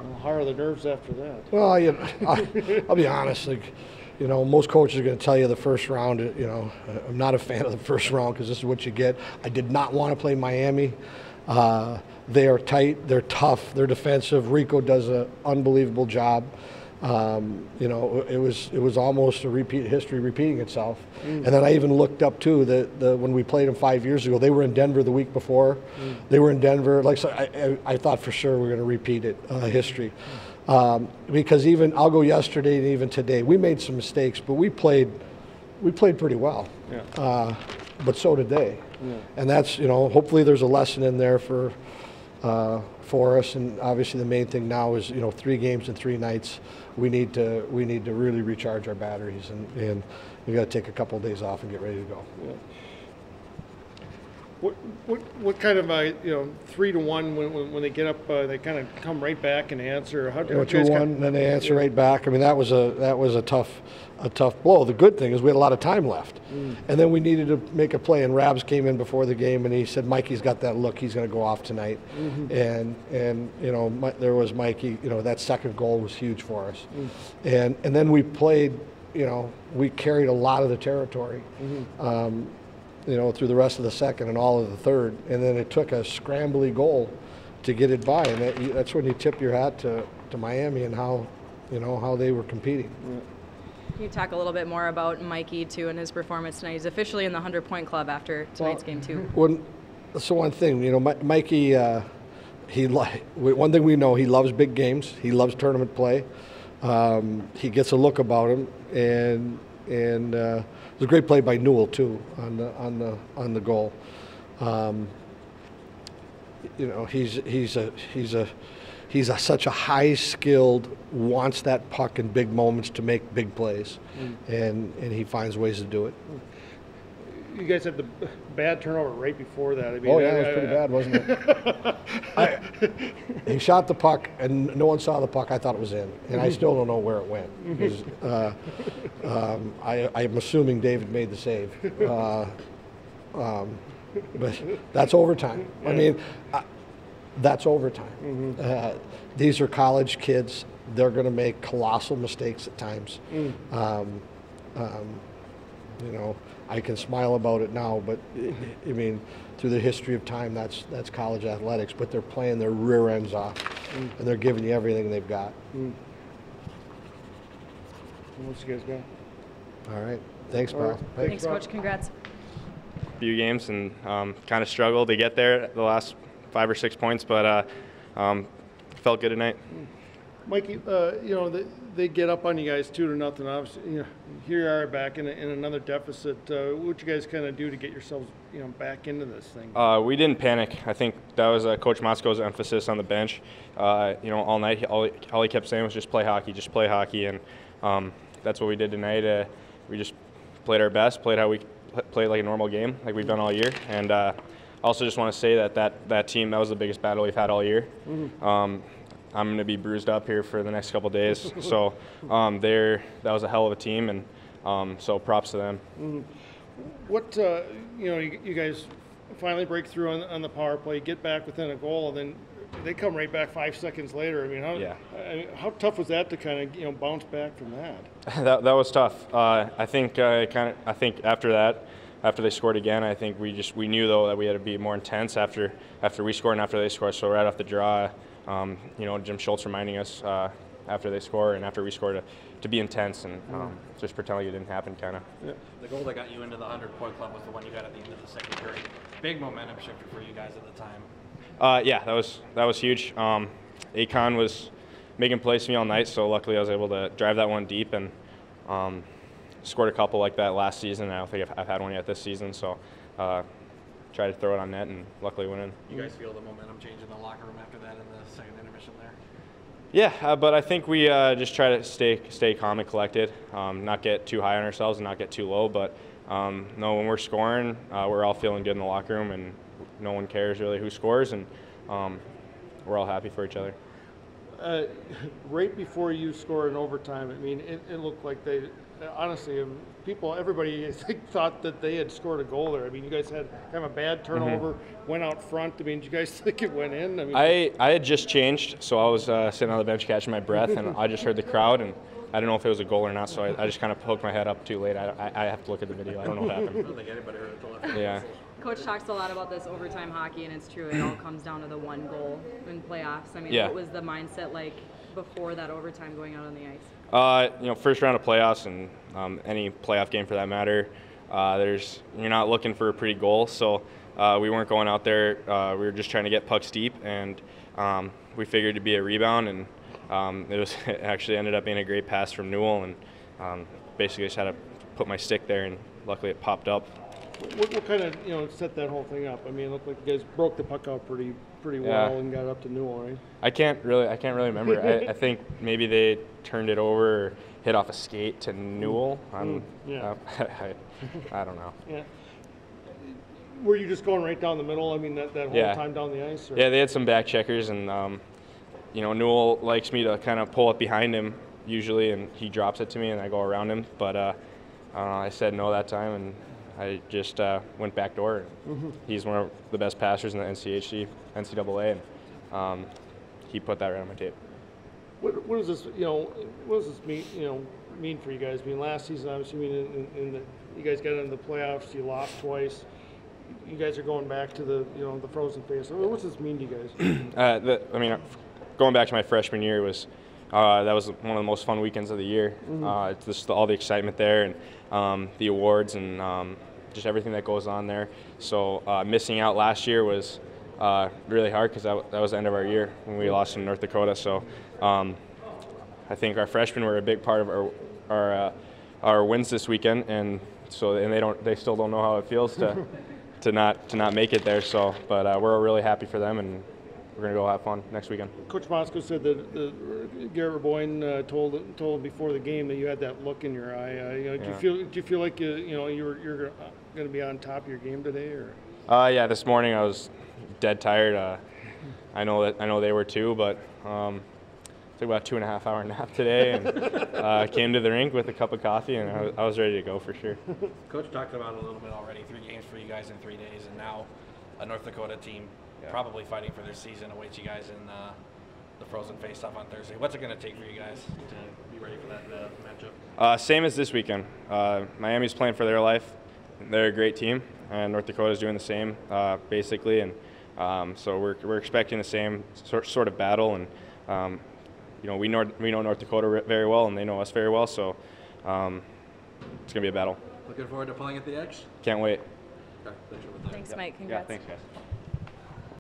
Well, how are the nerves after that? Well, I'll be honest. Like, most coaches are going to tell you the first round. I'm not a fan of the first round because this is what you get. I did not want to play Miami. They are tight. They're tough. They're defensive. Rico does an unbelievable job. It was almost a history repeating itself. And then I even looked up too that when we played them 5 years ago, they were in Denver the week before. They were in Denver. Like, so I thought for sure we were going to repeat it, history. Because even I'll go yesterday and even today, we made some mistakes, but we played pretty well. Yeah. But so did they. Yeah. And that's, hopefully there's a lesson in there for us. And obviously the main thing now is, 3 games in 3 nights. We need to really recharge our batteries, and we got to take a couple of days off and get ready to go. Yeah. What kind of 3-1 when they get up, they kind of come right back and answer? How do you guys 2-1, then they answer right back. I mean, that was a tough blow. The good thing is we had a lot of time left, and then we needed to make a play. And Rabs came in before the game, and he said, "Mikey's got that look. He's going to go off tonight." And there was Mikey. That second goal was huge for us, and then we played. We carried a lot of the territory. Through the rest of the second and all of the third, and then it took a scrambly goal to get it by, and that's when you tip your hat to Miami and how they were competing. Can you talk a little bit more about Mikey too and his performance tonight? He's officially in the 100-point club after tonight's game too. That's the one thing, Mikey. One thing we know, he loves big games. He loves tournament play. He gets a look about him, and it was a great play by Newell too on the goal. He's such a high-skilled, wants that puck in big moments to make big plays, and he finds ways to do it. You guys had the bad turnover right before that. I mean, it was pretty bad, wasn't it? He shot the puck, and no one saw the puck. I thought it was in, and I still don't know where it went. I'm assuming David made the save. But that's overtime. I mean, that's overtime. These are college kids. They're going to make colossal mistakes at times. I can smile about it now, but I mean, through the history of time, that's college athletics. But they're playing their rear ends off, and they're giving you everything they've got. What you guys got? All right. Thanks, Bob. Thanks, Coach. Congrats. Few games and kind of struggled to get there the last 5 or 6 points, but felt good tonight. Mikey, they get up on you guys 2-0. Obviously, here you are back in another deficit. What you guys kind of do to get yourselves, back into this thing? We didn't panic. I think that was Coach Mosco's emphasis on the bench. All night, all he kept saying was just play hockey, and that's what we did tonight. We just played our best, played how we play like a normal game, like we've done all year, and also just want to say that team, that was the biggest battle we've had all year. I'm going to be bruised up here for the next couple of days. So that was a hell of a team, and so props to them. What, you guys finally break through on the power play, get back within a goal, and then they come right back 5 seconds later. I mean, how tough was that to kind of bounce back from that? That was tough. I think after that, after they scored again, I think we knew though that we had to be more intense after we scored and after they scored. So right off the draw, Jim Schultz reminding us after they score and after we score to be intense and just pretend like it didn't happen, kind of. Yeah. The goal that got you into the 100-point club was the one you got at the end of the second period. Big momentum shifter for you guys at the time. Yeah, that was huge. Akon was making plays for me all night, so luckily I was able to drive that one deep and scored a couple like that last season. I don't think I've had one yet this season, so tried to throw it on net and luckily went in. You guys feel the momentum change in the locker room after that in the second intermission there? Yeah, but I think we just try to stay calm and collected, not get too high on ourselves and not get too low. But no, when we're scoring, we're all feeling good in the locker room, and no one cares really who scores, and we're all happy for each other. Right before you score in overtime, I mean, it looked like they honestly, everybody I think thought that they had scored a goal there. I mean, you guys had kind of a bad turnover, went out front. I mean, did you guys think it went in? I mean, I had just changed, so I was sitting on the bench catching my breath, and I just heard the crowd, and I didn't know if it was a goal or not, so I just kind of poked my head up too late. I have to look at the video. I don't know what happened. I don't think anybody heard it till after. Yeah. Coach talks a lot about this overtime hockey, and it's true. It all comes down to the one goal in playoffs. I mean, Yeah. what was the mindset like before that overtime going out on the ice? First round of playoffs and any playoff game for that matter, you're not looking for a pretty goal. So we weren't going out there. We were just trying to get pucks deep, and we figured it'd be a rebound, and it actually ended up being a great pass from Newell, and basically just had to put my stick there, and luckily it popped up. What kind of set that whole thing up? I mean, it looked like you guys broke the puck out pretty well and got up to Newell, right? I can't really remember. I think maybe they turned it over, or hit off a skate to Newell. I don't know. Yeah. Were you just going right down the middle? I mean, that whole time down the ice? Or? Yeah, they had some back checkers, and Newell likes me to kind of pull up behind him usually, and he drops it to me, and I go around him. But I said no that time, and I just went back door. He's one of the best passers in the NCAA, and he put that right on my tape. What does this mean for you guys? I mean, last season, obviously, you guys got into the playoffs. You lost twice. You guys are going back to the frozen phase. So what's this mean to you guys? Going back to my freshman year was. That was one of the most fun weekends of the year. It's just all the excitement there, and the awards, and just everything that goes on there. So missing out last year was really hard, because that was the end of our year when we lost in North Dakota. So I think our freshmen were a big part of our wins this weekend, and they still don't know how it feels to not make it there. So, but we're really happy for them, and we're going to go have fun next weekend. Coach Moscow said that Garrett Reboyne told him before the game that you had that look in your eye. Do you feel like you're going to be on top of your game today, or? Yeah, this morning I was dead tired. I know they were too, but took about 2.5 hour nap today, and came to the rink with a cup of coffee, and I was ready to go for sure. Coach talked about it a little bit already. 3 games for you guys in 3 days, and now a North Dakota team. Probably fighting for their season awaits you guys in the Frozen face-off on Thursday. What's it going to take for you guys to be ready for that matchup? Same as this weekend. Miami's playing for their life. They're a great team, and North Dakota's doing the same, basically. And so we're expecting the same sort of battle. And we know North Dakota very well, and they know us very well. So it's going to be a battle. Looking forward to playing at the X. Can't wait. Okay, Thanks, Mike. Congrats. Yeah, thanks, guys.